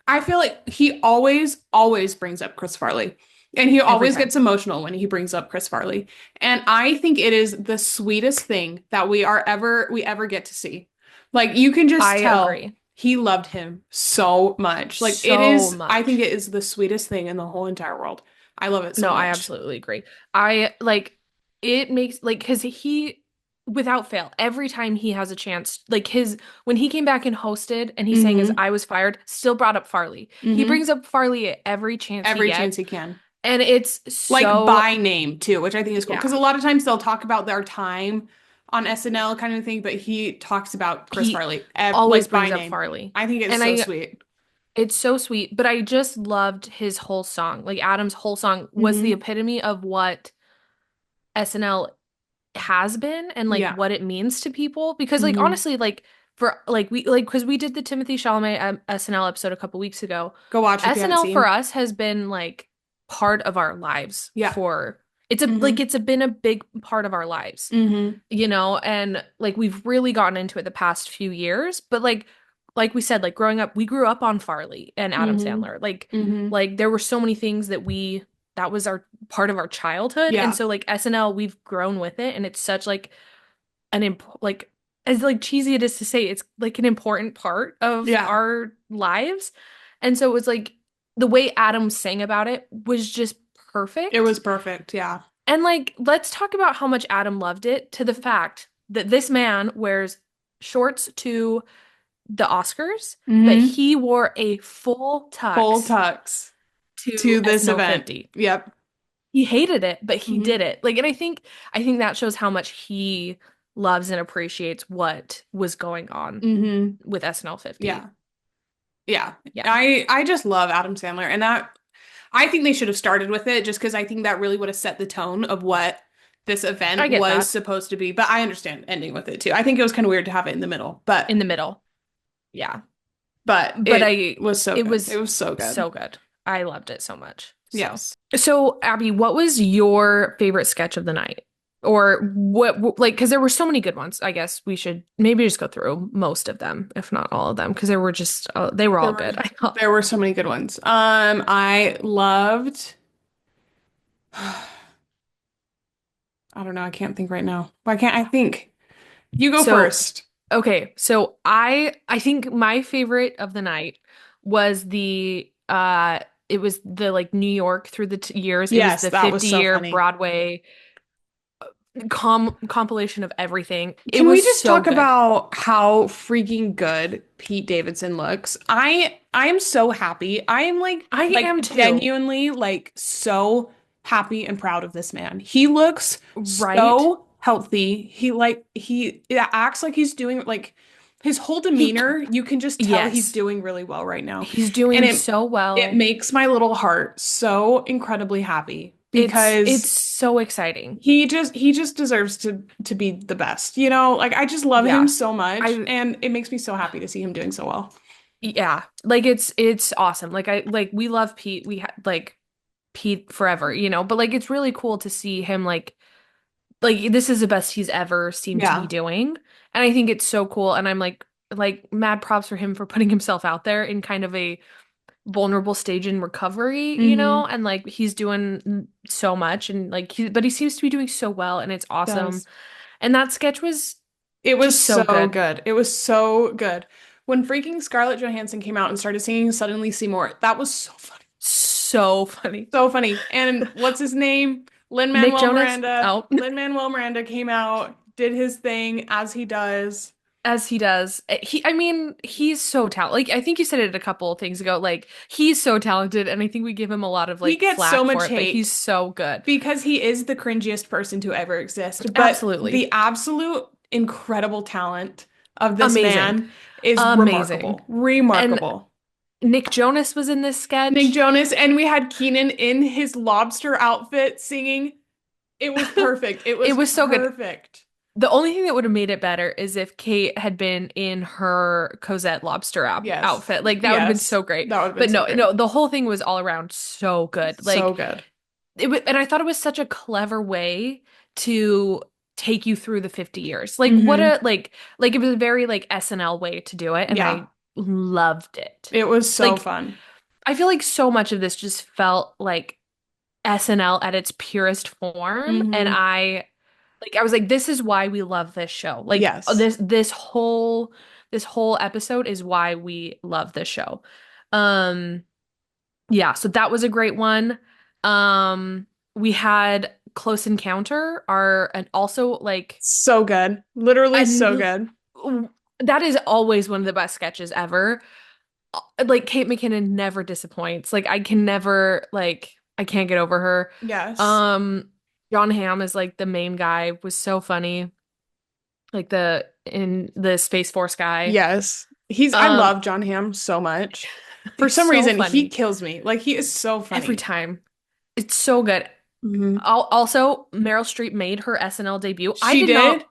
I feel like he always brings up Chris Farley. And he every always time. gets emotional when he brings up Chris Farley. And I think it is the sweetest thing that we ever get to see. Like you can I just tell agree he loved him so much. Like it so is, I think much. it is the sweetest thing in the whole entire world. I love it so No, I much. absolutely agree. I like it makes like because he, without fail, every time he has a chance, like his when he came back and hosted and he sang his Hmm. I Was Fired, still brought up Farley. He Hmm. brings up Farley at every chance he Every chance gets, he can. and it's Like so by name too, which I think is cool. Because yeah. a lot of times they'll talk about their time on SNL kind of thing, but he talks about Chris He Farley always like by brings up name. Farley. I think it's And so I sweet. it's so sweet, but I just loved his whole song. Like Adam's whole song was the Hmm. epitome of what SNL has been and like Yeah. what it means to people because like Hmm. honestly like for like we like because we did the Timothy Chalamet SNL episode a couple weeks ago. Go watch if you haven't SNL for seen. us has been like part of our lives Yeah. for it's a like Hmm. it's been a big part of our lives, Hmm. you know, and like we've really gotten into it the past few years, but like like we said, like growing up, we grew up on Farley and Adam Hmm. Sandler. Like Hmm. like there were so many things that was our part of our childhood. And Yeah. so like SNL, we've grown with it and it's such like an imp like as like cheesy it is to say, it's like an important part of Yeah. our lives. And so it was like the way Adam sang about it was just It perfect. was perfect. Yeah. And like let's talk about how much Adam loved it to the fact that this man wears shorts to the Oscars, but Hmm. he wore a full Full tux tux to to this SNL event. 50. Yep. He hated it, but he Hmm. did it. Like, and I think that shows how much he loves and appreciates what was going on Hmm. with SNL 50. Yeah. Yeah. Yeah, I just love Adam Sandler, and that I think they should have started with it just because I think that really would have set the tone of what this I event get was that supposed to be. But I understand ending with it too. I think it was kind of weird to have it in the middle, in the middle. Yeah. but But it was so it good. It was was so good. so good. I loved it so much. Yes. So Abby, what was your favorite sketch of the night? Or like, because there were so many good ones. I guess we should maybe just go through most of them, if not all of them, because there were just, they were There all were good, I thought. there were so many good ones. I loved I don't know, I can't think right now. Why can't I think? You go So, first. okay. So I think my favorite of the night was it was the like New York through the t years. It was Yes, the that was so 50-year funny. Broadway compilation of everything. It Can we was just so talk good. about how freaking good Pete Davidson looks? I am so happy. I am I am like too. genuinely like so happy and proud of this man. He looks Right? so healthy. He acts like he's doing like his whole He demeanor, you can just tell he's yes. doing really well right now. He's And doing it so it well. makes my little heart so incredibly happy It's because so exciting. he just deserves to be the best. You know, like I just love him Yeah. so much I and it makes me so happy to see him doing so well. yeah. Like it's awesome. Like I like we love Pete. We had like Pete forever, but like it's really cool to see him like this is the best he's ever seemed to be Yeah. doing. And I think it's so cool and I'm like mad props for him for putting himself out there in kind of a vulnerable stage in recovery, Mm-hmm. and like he's doing so much and like but he seems to be doing so well and it's awesome. Does. And that sketch was It was just so so good. good. It was so good. When freaking Scarlett Johansson came out and started singing Suddenly Seymour, that was so funny. So funny. So funny. And what's his name? Nick Lin-Manuel Jonas, Miranda. oh, Lin-Manuel Miranda came out, did his thing as he does. as he does. I mean, he's so talented. Like I think you said it a couple of things ago. Like he's so talented, and I think we give him a lot of He like gets so flack for much it, but he's hate so good. because he is the cringiest person to ever exist. But Absolutely. the absolute incredible talent of this Amazing. man is Amazing. remarkable. And Remarkable. Nick Jonas was in this Nick sketch. Jonas, and we had Keenan in his lobster outfit singing. It was perfect. It It was was so good. perfect. The only thing that would have made it better is if Kate had been in her Cosette lobster Yes. outfit. Like that would have been Yes. so great. That would have been But so no, great. no, the whole thing was all around so good. So Like good. and I thought it was such a clever way to take you through the 50 years. Like what Hmm. a like it was a very like SNL way to do it and Yeah. I loved it. It was so Like fun. I feel like so much of this just felt like SNL at its purest form and Hmm. I was like this is why we love this show. Like Yes. this whole episode is why we love this show. Um yeah, so that was a great one. We had Close Encounter, and also like So good. Literally so and good. that is always one of the best sketches ever. Like Kate McKinnon never disappoints. Like I can never like I can't get over her. Yes. Um, John Hamm is like the main guy was so funny. Like the in the Space Force guy. Yes. I Um, love John Hamm so much. For he's some so reason, he funny kills me. Like he is so every funny. time. It's so good. Hmm. Also, Meryl Streep made her SNL debut. She did?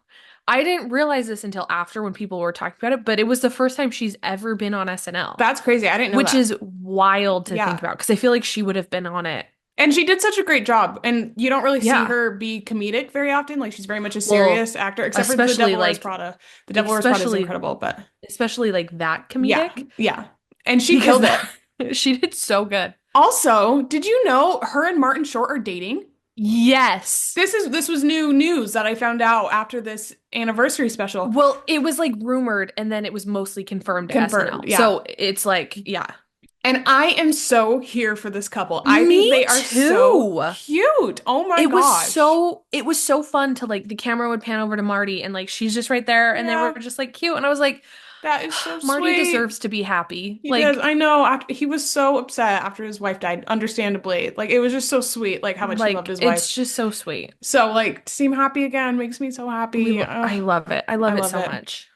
I didn't realize this until after when people were talking about it, but it was the first time she's ever been on SNL, That's crazy. I didn't know which that. is wild to think Yeah. about because I feel like she would have been on it And she did such a great job. And you don't really see Yeah. her be comedic very often. Like she's very much a Well, serious actor, except for The especially Devil Wears like Prada. The Devil Wears Prada is especially incredible, but especially like that yeah, comedic yeah. And she because killed it. she did so good. Also, did you know her and Martin Short are dating? Yes. This was new news that I found out after this anniversary special. Well, it was like rumored and then it was mostly confirmed to Confirmed. SNL. Yeah. So it's like, yeah. And I am so here for this couple. I think Me they are so too. cute. Oh my gosh. It was so fun to like the camera would pan over to Marty and like she's just right there and they were Yeah, just like cute and I was like that is so Marty sweet. deserves to be happy. He does. Like I know. After, he was so upset after his wife died, understandably. Like it was just so sweet, like how much he loved his wife. it's just so sweet. So like to see him happy again makes me so happy. I love it. I I love it love so it. much.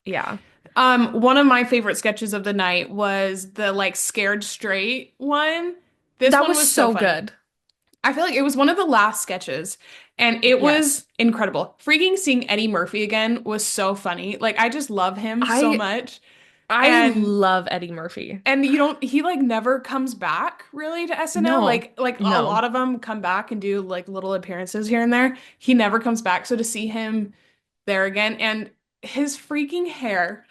Yeah. One of my favorite sketches of the night was the like scared straight one. This That one was was so so funny. good. I feel like it was one of the last sketches, and it Yes. was incredible. Freaking seeing Eddie Murphy again was so funny. Like I just love him so I much. I And love Eddie Murphy. you don't he like never comes back really to SNL. No. Like a No. lot of them come back and do like little appearances here and there. He never comes back. So to see him there again and his freaking hair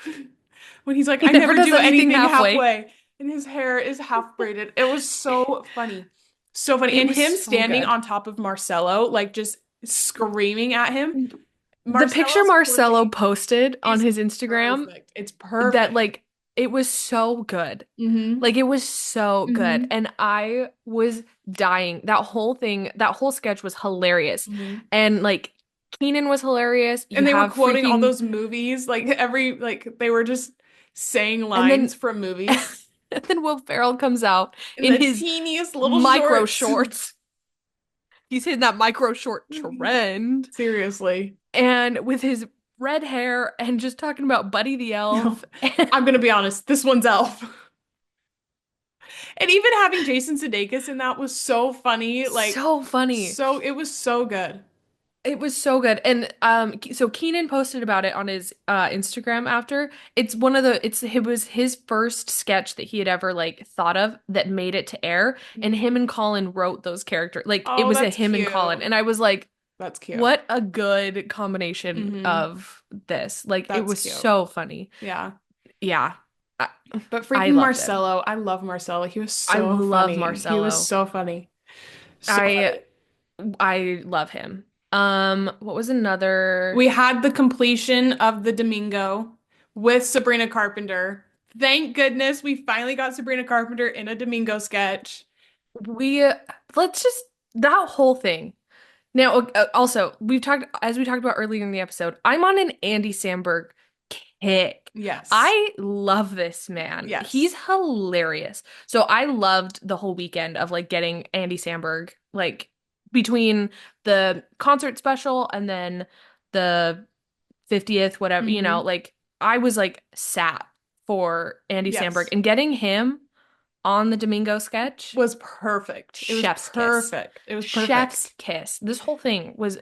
when he's like, He I never never does do anything anything halfway. halfway, and his hair is half braided. It was so funny. So funny. It And was him so standing good. on top of Marcello, like just screaming at him. The picture Marcello's poor Marcelo thing posted on is his Instagram perfect. It's that perfect. like it was so good. Mm-hmm. Like it was so good. Mm-hmm. And I was dying. That whole thing, that whole sketch was hilarious. Mm-hmm. And like Keenan was hilarious. You And they were have quoting all freaking those movies, like every like they were just saying and lines then from movies and then Will Ferrell comes out in in the his teeniest little micro shorts. shorts. He's in that micro short Mhm. trend Seriously. and with his red hair and just talking about Buddy the No, Elf. I'm gonna be honest, this one's Elf. And even having Jason Sudeikis in that was so funny. Like, So funny. so it was so good. It was so good. And so Keenan posted about it on his Instagram after. It was his first sketch that he had ever like thought of that made it to air and Mhm. him and Colin wrote those characters. Like it Oh, was a that's him and Colin cute. and I was like, That's cute. what a good combination Hmm. of this. Like it That's was cute. so funny. Yeah. Yeah. I, But I freaking loved it. Marcello, I love Marcello. He was I so love funny. He was Marcelo. so funny. So I funny. I love him. What was another? We had the completion of the Domingo with Sabrina Carpenter. Thank goodness we finally got Sabrina Carpenter in a Domingo sketch. We let's just that whole thing. Now, also, we talked about earlier in the episode, I'm on an Andy Samberg kick. Yes. I love this man. He's Yes. hilarious. So I loved the whole weekend of like getting Andy Samberg like between the concert special and then the 50th whatever, Hmm. like I was like sat for Andy Samberg Yes. and getting him on the Domingo sketch. Was perfect. It was Chef's kiss. perfect. It was perfect. Chef's kiss. This whole thing was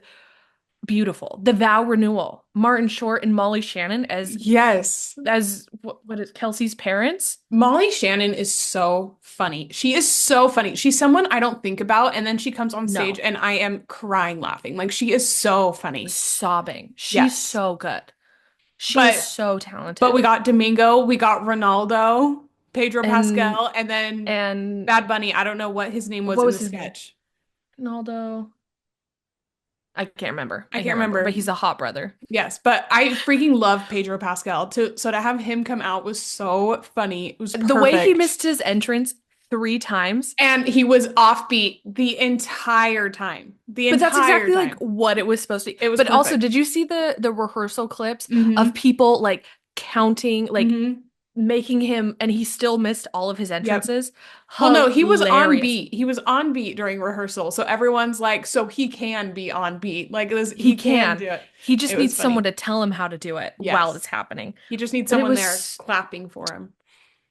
beautiful. The vow renewal. Martin Short and Molly Shannon Yes. as what is Kelsey's parents? Molly Shannon is so funny. She is so funny. She's someone I don't think about, and then she comes on stage No, and I am crying laughing. Like she is so funny. sobbing. She's Yes. so good. She is But so we talented. got Domingo, we got Ronaldo, Pedro And Pascal, and then and Bad Bunny. I don't know what his name was what in was the his name? sketch. Ronaldo. I can't remember. I I can't can't remember, but remember. he's a hot brother. Yes, but I freaking love Pedro Pascal. To have him come out was so funny. It was The way he perfect. missed his entrance 3 times. And he was offbeat the entire time. The But that's entire exactly like time. what it was supposed to be. It was But also, perfect. did you see the rehearsal clips of Hmm. people like counting, like Hmm. making him, and he still missed all of his Yep. entrances? Well, no, he was on Hilarious. beat. He was on beat during rehearsal. So everyone's like, so he can be on beat. Like this, He he can can. do it. He It just was needs someone funny. to tell him how to do it while it's Yes. happening. He just needs But someone there clapping for him.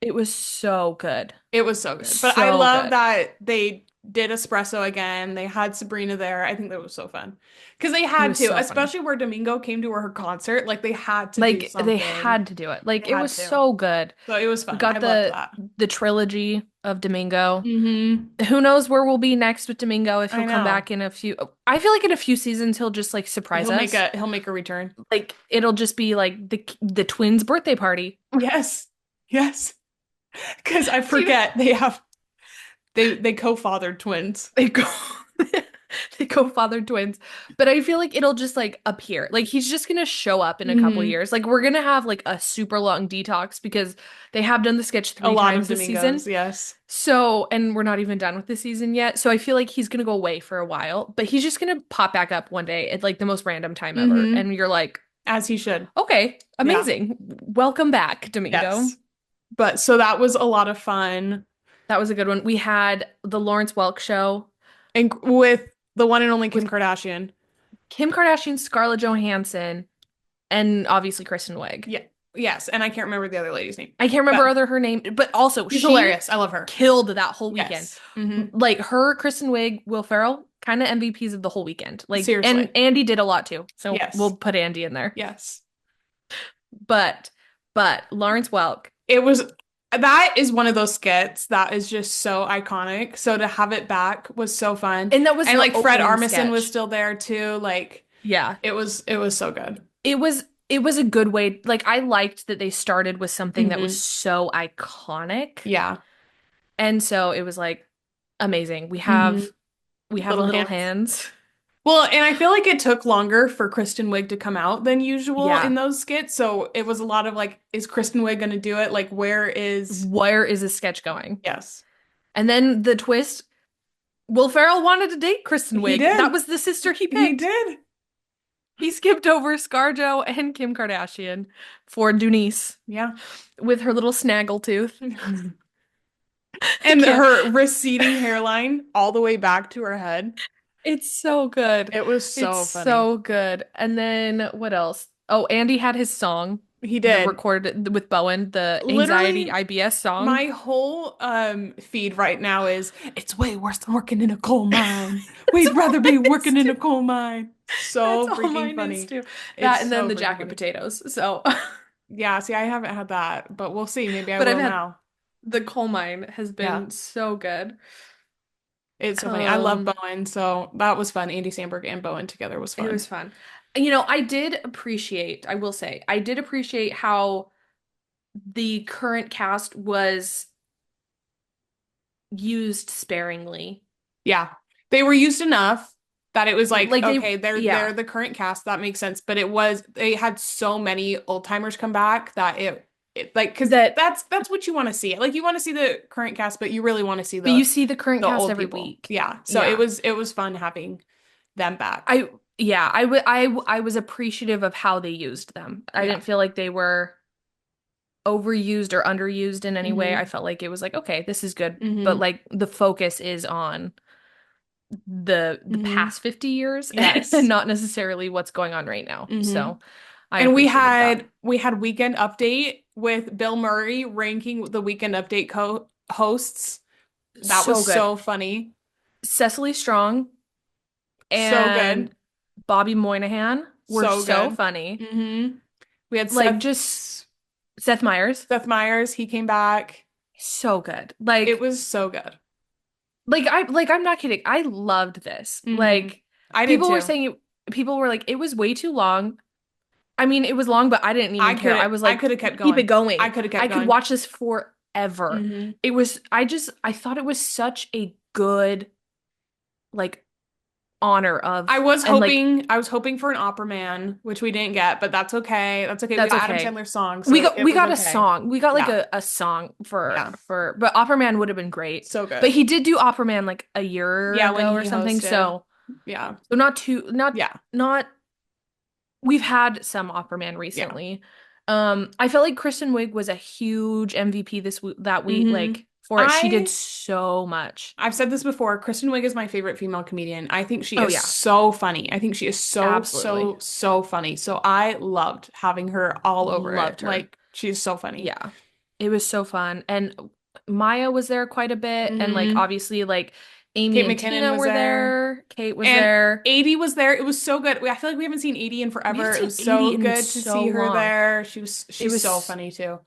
it was so good. It was so good. But I So love good. that they did espresso again. They had Sabrina there. I think that was so fun. Because they It had was to, so funny. especially where Domingo came to her concert, like they had to do Like they something. had to do it. Like They it had was to. so good. So it was We fun. I got loved that. the trilogy of Domingo. Hmm. Who knows where we'll be next with Domingo if he'll I come know. back in a few. I feel like in a few seasons he'll just like surprise us. He'll make a return. Like it'll just be like the twins' birthday party. Yes. Yes. Because I Do you forget they co-fathered twins. they go they co-fathered twins. But I feel like it'll just like appear. Like he's just gonna show up in a couple Hmm. years. Like we're gonna have like a super long detox because they have done the sketch A three lot of times this Domingos, season. yes. So, and we're not even done with the season yet. So I feel like he's gonna go away for a while, but he's just gonna pop back up one day at like the most random time ever. Hmm. And you're like, As he should. okay, Yeah. amazing. Welcome back, Domingo. Yes. But so that was a lot of fun. That was a good one. We had the Lawrence Welk show And with the one and only Kim with Kardashian. Kim Kardashian, Scarlett Johansson, and obviously Kristen Wiig. Yeah. Yes. And I can't remember the other lady's name. I can't remember But her name, but also she's she hilarious. I love her. killed that whole weekend. Yes. Hmm. Like her, Kristen Wiig, Will Ferrell, kind of MVPs of the whole weekend. Like, and Seriously. Andy did a lot too. So Yes. we'll put Andy in there. Yes. But, but Lawrence Welk, It was that is one of those skits that is just so iconic. So to have it back was so fun. and that was And the like Fred opening Armisen was sketch. still there too. Like Yeah. it was so good. It was a good way. Like I liked that they started with something that was Hmm. so iconic. Yeah. And so it was like amazing. Hmm. We have Little little hands. hands. Well, and I feel like it took longer for Kristen Wiig to come out than usual in Yeah. those skits. So it was a lot of like, is Kristen Wiig gonna do it? Like, where is Where is this sketch going? yes. And then the twist, Will Ferrell wanted to date Kristen He Wiig. That did. was the sister he He picked. did. He skipped over ScarJo and Kim Kardashian for Dunice Yeah. with her little snaggle tooth. I And can't. her receding hairline all the way back to her head. It's so good. It was It's so funny. so good. And then what else? Oh, Andy had his song, He the did. recorded with Bowen, the anxiety Literally, IBS song. my whole feed right now is it's way worse than working in a coal mine. That's We'd all rather be mine is working in too. a coal mine. That's So all freaking mine is funny. too. That It's and then so the freaking jacket funny. potatoes. So, Yeah, see, I haven't had that, but we'll see. Maybe I but I've will had now. the coal mine has Yeah, been so good. it's so funny. I love Um, Bowen, so that was fun. Andy Samberg and Bowen together was it fun. was fun. I did appreciate, I will say, I did appreciate how the current cast was used sparingly. Yeah. They were used enough that it was like, Like they, okay, they're yeah. the current cast, that makes sense. But it was they had so many old timers come back that it like because That, that's what you want to see. Like you want to see the current cast, but you really want to see but you see the current the cast old every people. week. Yeah. So Yeah. it was fun having them back. Yeah, I was appreciative of how they used them. I Yeah. didn't feel like they were overused or underused in any way. I Hmm. felt like it was like, okay, this is good, but Hmm. like the focus is on the Hmm. past 50 years and Yes. not necessarily what's going on right now. Hmm. So I And appreciated that. we had Weekend Update with Bill Murray ranking the Weekend Update co hosts. That was So good. so funny. Cecily Strong So good. and Bobby Moynihan were So so good. funny. Hmm. We had Like just Seth Meyers, Seth Meyers, he came back. so good. It was so good. I'm not kidding. I loved this. Hmm. Like I did people were too. saying people were like it was way too long. I mean, it was long, but I didn't even care. I was I like, could have kept keep it going. I going. could have I kept could going. watch this forever. Hmm. I thought it was such a good, like, honor of, and like, I was hoping for an Opera Man, which we didn't get, but that's okay. That's okay. We that's got Adam okay. Sandler's song, so it We was got a okay. song. We got like Yeah. a song Yeah. but Opera Man would have been great. So But good. he did do Opera Man like a year Yeah, when ago or he something. hosted. So, Yeah. not too, Yeah. not we've had some Opera Man Yeah. recently. I felt like Kristen Wiig was a huge MVP that week, Hmm. like for it. She did I so much. I've said this before. Kristen Wiig is my favorite female comedian. I think she Oh is yeah, so funny. I think she is so, absolutely. so, so funny. So I loved having her all over it. Loved her. Like she is so funny. Yeah. It was so fun. And Maya was there quite a bit. And like Hmm. obviously like Amy Kate and McKinnon Tina was were there. there. Kate was And there. 80 was there. It was so good. I feel like we haven't seen 80 in We haven't forever. It seen was so 80 in good to so see her long. there. It She's so was, funny too.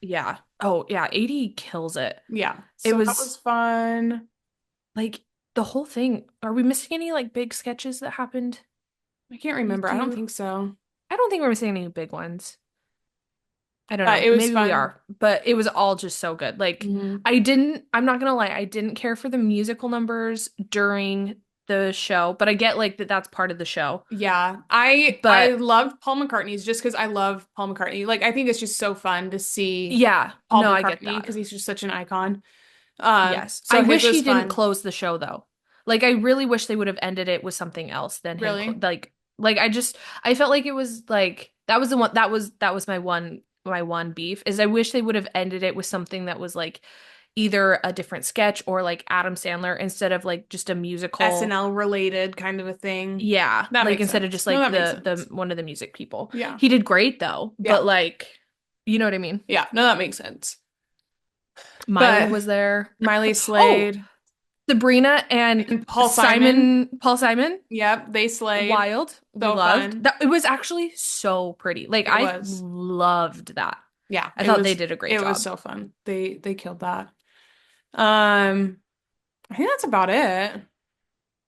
yeah. Oh, yeah. 80 kills it. Yeah. It So that was was fun. like the whole thing. Are we missing any like big sketches that happened? I can't We remember. I don't do. think so. I don't think we're missing any big ones. I don't know. It was Maybe we fun. are, but it was all just so good. Like, Hmm. I'm not gonna lie, I didn't care for the musical numbers during the show, but I get like that that's part of the show. Yeah. I But loved Paul McCartney's just because I love Paul McCartney. Like I think it's just so fun to see yeah, Paul no, I get McCartney that. because he's just such an icon. Yes. I So his wish was he didn't fun. close the show though. Like I really wish they would have ended it with something else than him cl Really? like I felt like it was like that was the one that was my one beef is I wish they would have ended it with something that was like either a different sketch or like Adam Sandler instead of like just a musical. SNL related kind of a thing. Yeah, That like makes instead of sense. just No, like that makes the sense. one of the music people. Yeah. He did great though, Yeah. but like you know what I mean? Yeah. No, that makes sense. Miley But was there. Miley Oh, Slade Sabrina and and Paul Simon. Paul Simon, Yep, they slayed. wild. We So loved fun. that. It was actually so pretty. Like It I was. loved that. Yeah, I thought they did a great it was job. so fun. They killed that. Um, I think that's about it.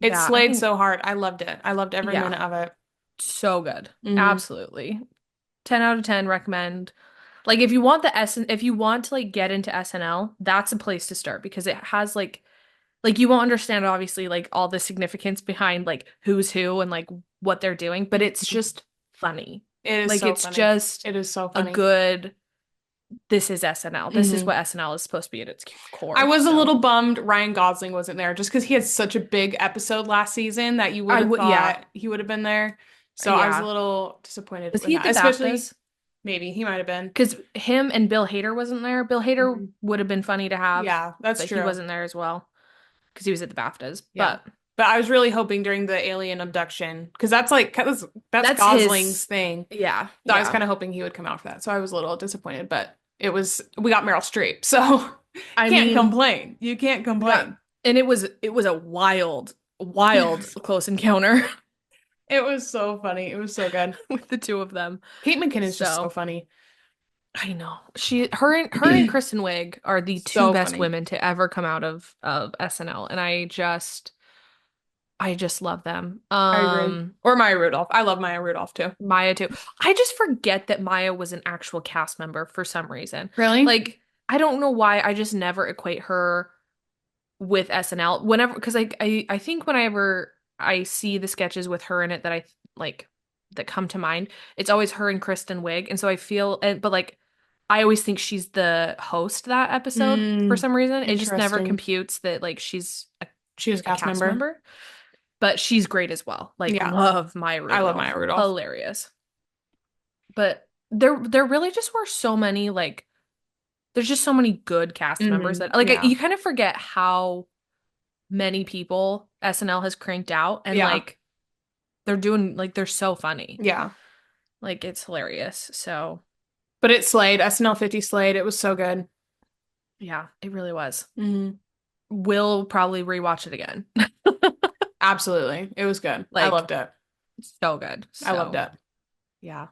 It Yeah, I slayed think so hard. I loved it. I loved every yeah, minute of it. so good. Hmm. Absolutely. 10 out of 10 recommend. Like if you want to like get into SNL, that's a place to start because it has like you won't understand obviously like all the significance behind like who's who and like what they're doing, but it's just funny. It is Like so it's funny. just It is so a funny. good this is SNL. This is Hmm. what SNL is supposed to be at its I core. was a So little bummed Ryan Gosling wasn't there just because he had such a big episode last season that you would I have would yeah. thought he would have been there. So I was a Yeah. little disappointed Was with he at that, the especially BAFTAs? maybe he might have been. Because him and Bill Hader wasn't there. Bill Hader Mhm. would have been funny to have, Yeah, that's but he true. wasn't there as well because he was at the BAFTAs. Yeah. But But I was really hoping during the alien abduction, because that's that's Gosling's his thing. yeah, So I was yeah. kind of hoping he would come out for that. So I was a little disappointed, but we got Meryl Streep, so I can't mean, complain. You can't we got complain. and it was a wild close encounter It was so funny. It was so good. with the two of them. Kate McKinnon is just so So funny. I know. Her and Kristen Wiig are the two So best funny. women to ever come out of SNL and I just love them. I agree. Or Maya Rudolph. I love Maya Rudolph too. Maya too. I just forget that Maya was an actual cast member for some reason. Really? Like I don't know why I just never equate her with SNL whenever because like I think whenever I see the sketches with her in it that I like that come to mind, it's always her and Kristen Wiig, and so I feel but like I always think she's the host that episode for Hmm. some reason. It just never Interesting. computes that like she's She was a a cast cast member. member, but she's great as well. Like Yeah. love Maya I love Maya Rudolph, Rudolph. hilarious. But there really just were so many like there's just so many good cast members that like Yeah. you kind of forget how many people SNL has cranked out and Yeah. like they're doing like they're so funny. Yeah. Like it's hilarious. So, But it slayed. SNL 50 slayed. It was so good. yeah, it really was. Hmm. We'll probably rewatch it again. Absolutely. It was good. I Like loved it. so good. I loved So, it. yeah.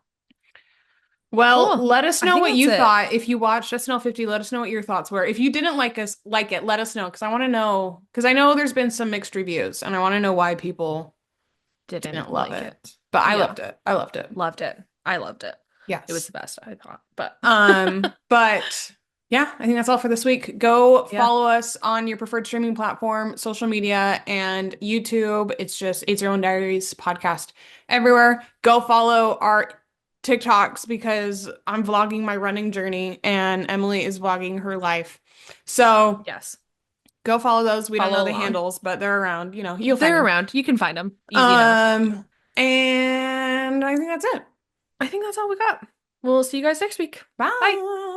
Well, Cool. let us I know think what that's you it. thought. If you watched SNL 50, let us know what your thoughts were. If you didn't like it, let us know because I want to know because I know there's been some mixed reviews and I want to know why people didn't Didn't love like it. it. But I Yeah. loved it. I loved it. Loved it. I loved it. It was Yes. the best, I thought. But But yeah, I think that's all for this week. Go yeah. follow us on your preferred streaming platform, social media, and YouTube. It's just It's Your Own Diaries podcast everywhere. Go follow our TikToks because I'm vlogging my running journey and Emily is vlogging her life. So Yes. go follow those. We don't know Follow the along. handles, but they're around. You'll find They're them. around. You can find them. Easy enough. Um, and I think that's it. I think that's all we got. We'll see you guys next week. Bye. Bye.